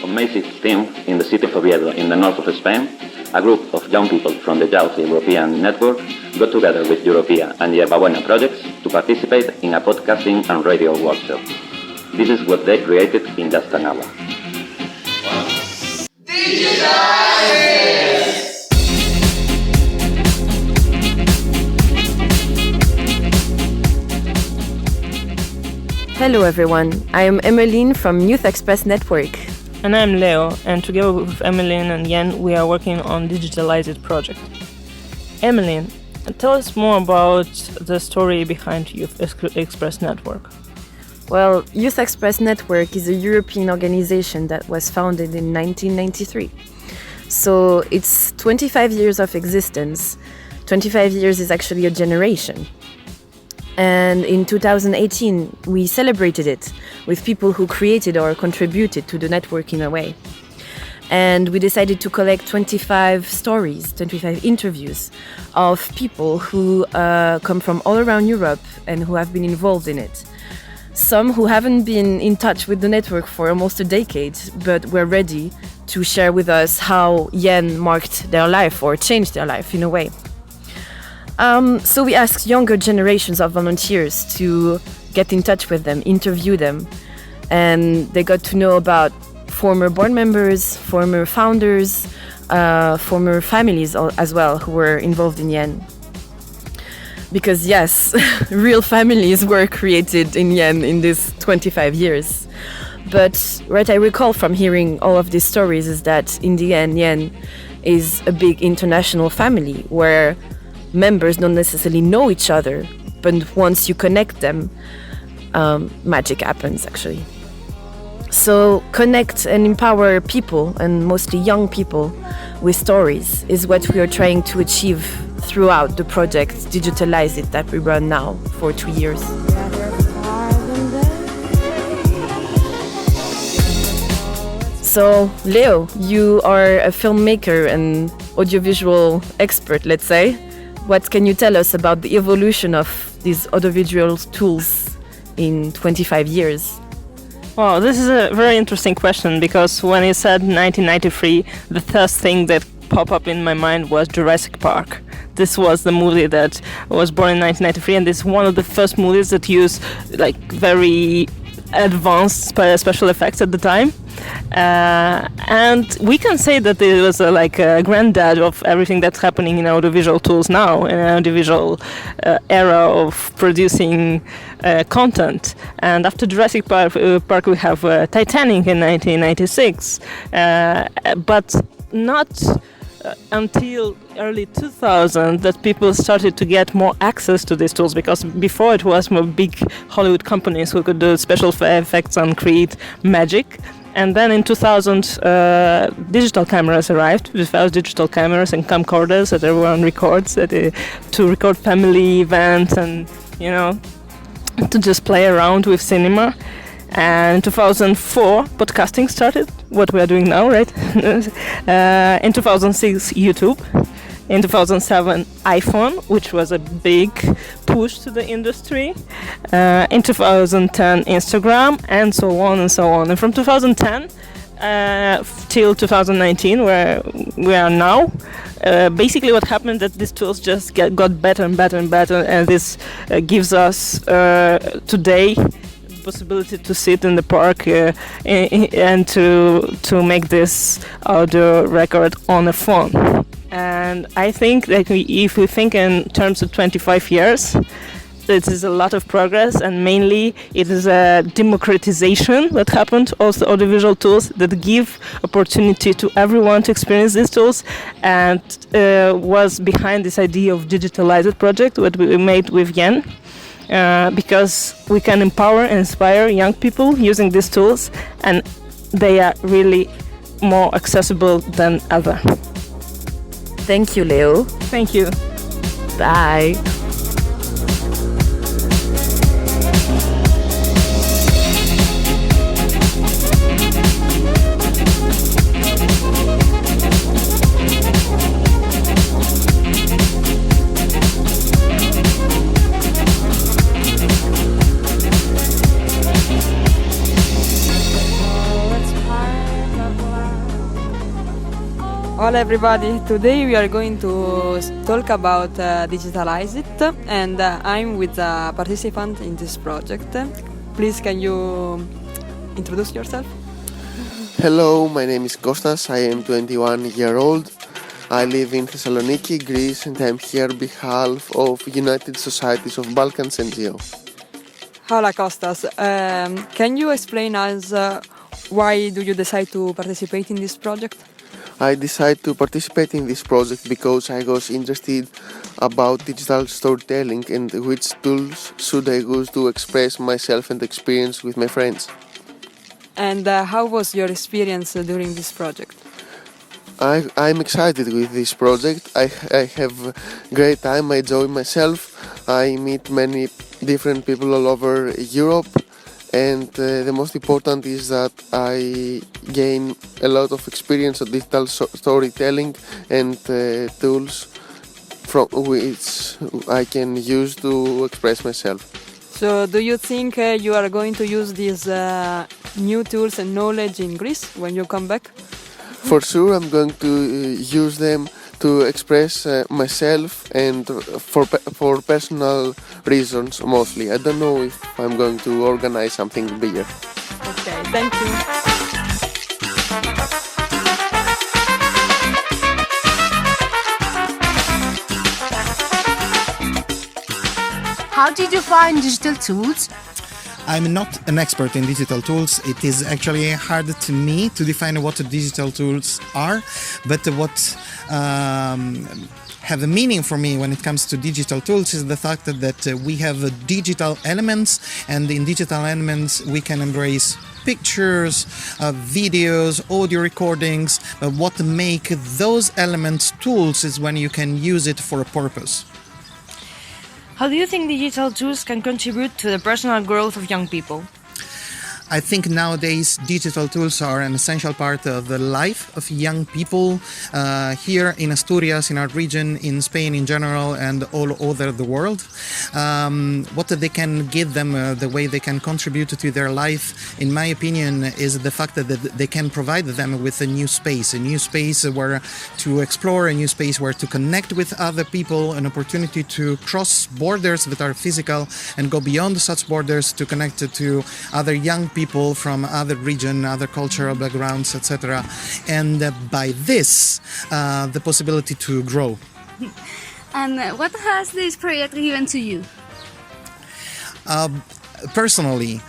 On May 16th, in the city of Oviedo, in the north of Spain, a group of young people from the Youth European Network got together with Europea and Yerba Buena projects to participate in a podcasting and radio workshop. This is what they created in just an hour. Digitalise! Hello everyone, I am Emmeline from Youth Express Network. And I'm Leo, and together with Emmeline and Yen, we are working on Digitalise project. Emmeline, tell us more about the story behind Youth Express Network. Well, Youth Express Network is a European organization that was founded in 1993. So it's 25 years of existence. 25 years is actually a generation. And in 2018, we celebrated it with people who created or contributed to the network in a way. And we decided to collect 25 stories, 25 interviews of people who come from all around Europe and who have been involved in it. Some who haven't been in touch with the network for almost a decade, but were ready to share with us how Yen marked their life or changed their life in a way. So we asked younger generations of volunteers to get in touch with them, interview them, and they got to know about former board members, former founders, former families as well who were involved in Yen. Because yes, real families were created in Yen in these 25 years. But what I recall from hearing all of these stories is that in the end, Yen is a big international family where members don't necessarily know each other, but once you connect them, magic happens actually. So connect and empower people, and mostly young people, with stories is what we are trying to achieve throughout the project Digitalise It that we run now for 2 years. So Leo, you are a filmmaker and audiovisual expert, let's say. What can you tell us about the evolution of these audiovisual tools in 25 years? Well, this is a very interesting question, because when you said 1993, the first thing that popped up in my mind was Jurassic Park. This was the movie that was born in 1993, and this is one of the first movies that used like very advanced special effects at the time. And we can say that it was like a granddad of everything that's happening in audiovisual tools now, in an audiovisual era of producing content. And after Jurassic Park we have Titanic in 1996, but not until early 2000 that people started to get more access to these tools, because before it was more big Hollywood companies who could do special effects and create magic. And then in 2000 digital cameras arrived, the first digital cameras and camcorders that everyone records to record family events and, you know, to just play around with cinema. And in 2004, podcasting started, what we are doing now, right? In 2006, YouTube. In 2007, iPhone, which was a big push to the industry. In 2010, Instagram, and so on and so on. And from 2010 till 2019, where we are now, basically what happened that these tools just got better and better and better, and this gives us today possibility to sit in the park and to make this audio record on a phone. And I think that if we think in terms of 25 years, it is a lot of progress, and mainly it is a democratization that happened of the audiovisual tools that give opportunity to everyone to experience these tools, and was behind this idea of Digitalised project, what we made with Yen. Because we can empower and inspire young people using these tools, and they are really more accessible than ever. Thank you, Leo. Thank you. Bye. Hola everybody, today we are going to talk about Digitalise it, and I'm with a participant in this project. Please can you introduce yourself? Hello, my name is Kostas, I am 21 years old. I live in Thessaloniki, Greece, and I'm here on behalf of United Societies of Balkans NGO. Hola Kostas, can you explain us why do you decide to participate in this project? I decided to participate in this project because I was interested about digital storytelling and which tools should I use to express myself and experience with my friends. And how was your experience during this project? I'm excited with this project. I have great time, I enjoy myself. I meet many different people all over Europe. And the most important is that I gain a lot of experience of digital storytelling and tools from which I can use to express myself. So do you think you are going to use these new tools and knowledge in Greece when you come back? For sure I'm going to use them to express myself and for personal reasons mostly. I don't know if I'm going to organize something bigger. Okay, thank you. How did you find digital tools? I'm not an expert in digital tools. It is actually hard to me to define what digital tools are, but what have a meaning for me when it comes to digital tools is the fact that we have digital elements, and in digital elements we can embrace pictures, videos, audio recordings. What make those elements tools is when you can use it for a purpose. How do you think digital tools can contribute to the personal growth of young people? I think nowadays digital tools are an essential part of the life of young people here in Asturias, in our region, in Spain in general, and all over the world. What they can give them, the way they can contribute to their life, in my opinion, is the fact that they can provide them with a new space where to explore, a new space where to connect with other people, an opportunity to cross borders that are physical and go beyond such borders to connect to other young people from other region, other cultural backgrounds, etc. And by this, the possibility to grow. And what has this project given to you? Personally,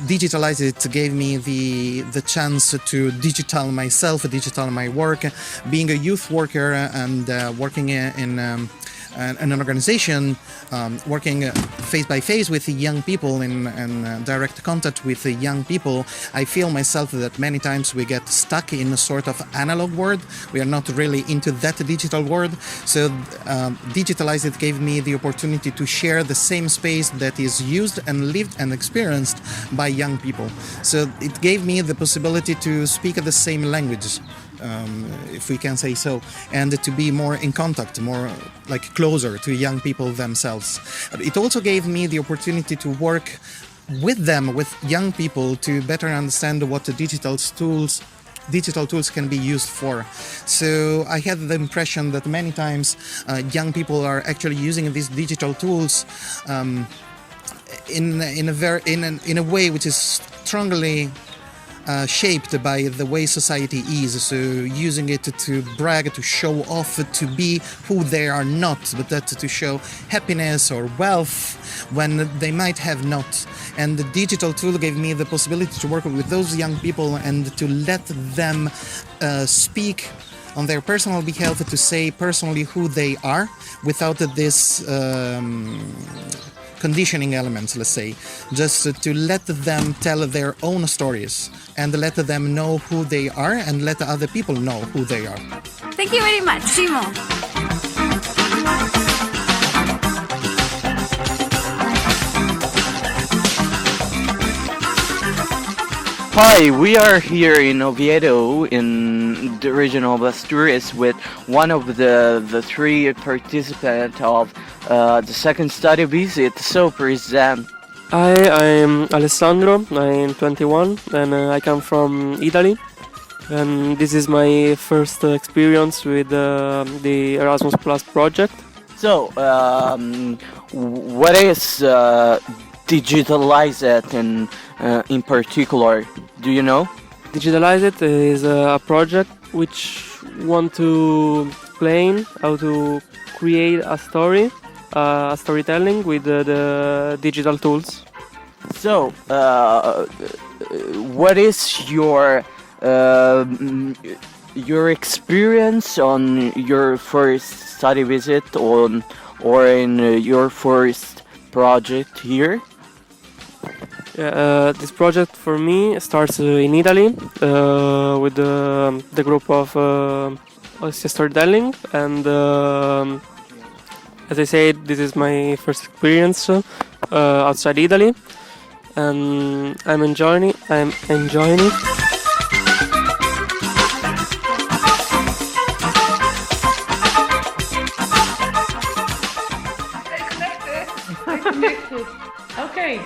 Digitalise it gave me the chance to digital myself, digital my work. Being a youth worker and working in an organization, working face by face with young people in direct contact with young people, I feel myself that many times we get stuck in a sort of analog world. We are not really into that digital world. So Digitalise it gave me the opportunity to share the same space that is used and lived and experienced by young people. So it gave me the possibility to speak the same language, if we can say so, and to be more in contact, more like closer to young people themselves. It also gave me the opportunity to work with them, with young people, to better understand what the digital tools can be used for. So I had the impression that many times young people are actually using these digital tools in a way which is strongly shaped by the way society is, so using it to brag, to show off, to be who they are not, but that to show happiness or wealth when they might have not. And the digital tool gave me the possibility to work with those young people and to let them speak on their personal behalf, to say personally who they are without this conditioning elements, let's say, just to let them tell their own stories and let them know who they are and let other people know who they are. Thank you very much, Simo. Hi, we are here in Oviedo, in the region of Asturias, with one of the three participants of the second study visit. So present. Hi, I'm Alessandro, I'm 21 and I come from Italy. and this is my first experience with the Erasmus Plus project. So, what is Digitalise it in particular? Do you know? Digitalise it is a project which want to explain how to create a storytelling with the digital tools. So, what is your experience on your first study visit or in your first project here? This project for me starts in Italy with the group of storytelling, and as I said, this is my first experience outside Italy, and I'm enjoying it. Okay,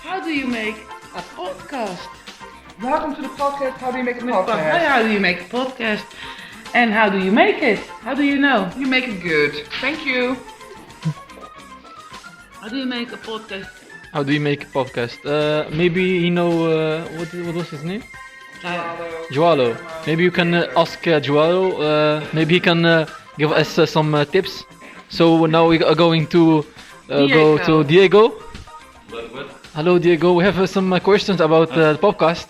how do you make a podcast? Welcome to the podcast. How do you make a podcast? How do you make a podcast? And how do you make it? How do you know? You make it good. Thank you. How do you make a podcast? How do you make a podcast? Maybe you know what was his name? Joalo. Maybe you can ask Joalo. Maybe he can give us some tips. So now we are going to go to Diego. What? Hello, Diego. We have some questions about the podcast.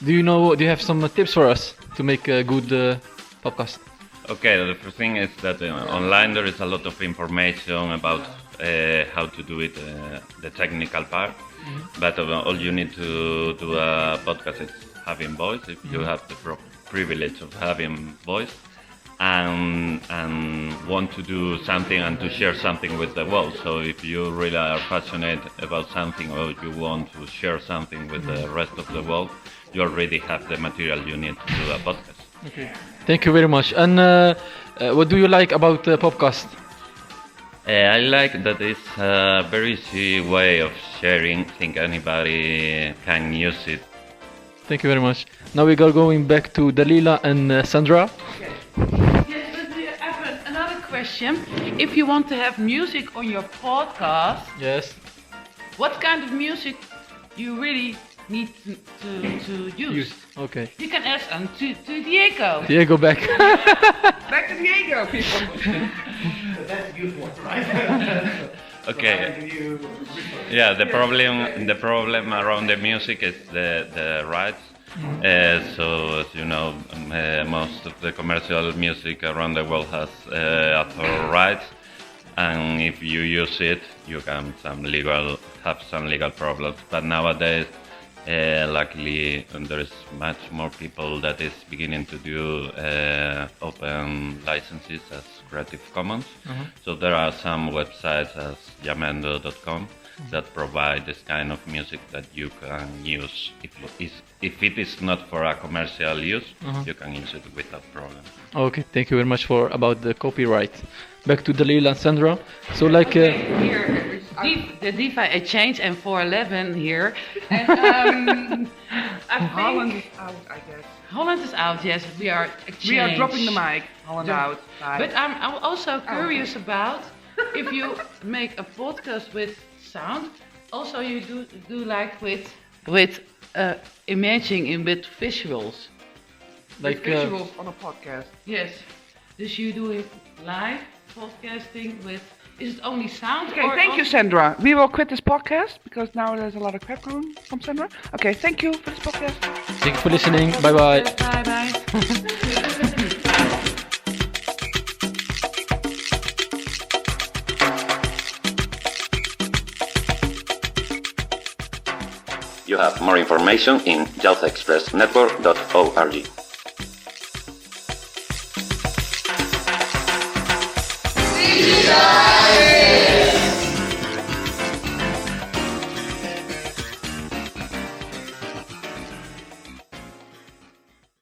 Do you have some tips for us to make a good podcast? Okay, the first thing is that online there is a lot of information about how to do it, the technical part. But all you need to do a podcast is having voice. If you have the privilege of having voice and want to do something and to share something with the world. So if you really are passionate about something or you want to share something with the rest of the world, you already have the material you need to do a podcast. Okay. Thank you very much. And what do you like about the podcast? I like that it's a very easy way of sharing. I think anybody can use it. Thank you very much. Now we are going back to Dalila and Sandra. Okay. Yes, but we have another question. If you want to have music on your podcast, yes, what kind of music you really need to use? Okay. You can ask to Diego. Diego back. Back to Diego, people. That's youth work, right? Okay. Yeah, the problem around the music is the rights. So as you know, most of the commercial music around the world has author rights, and if you use it, you can have some legal problems. But nowadays, luckily, there is much more people that is beginning to do open licenses as Creative Commons. So there are some websites as Yamendo.com that provide this kind of music that you can use. If it is not for a commercial use, you can use it without problem. Okay, thank you very much about the copyright. Back to Dalila and Sandra. So Here, the DeFi exchange and 411 here. And I think Holland is out, I guess. Holland is out, yes. We are exchange. We are dropping the mic. Holland out. Bye. But I'm also curious about if you make a podcast with sound, also you do like with imaging with visuals. Like visuals on a podcast. Yes. Dus you do it live podcasting with. Is it only sound? Okay, thank you, Sandra. We will quit this podcast because now there's a lot of crap going from Sandra. Okay, thank you for this podcast. Thank you for listening. Bye bye. Bye bye. You have more information in jalsaexpressnetwork.org.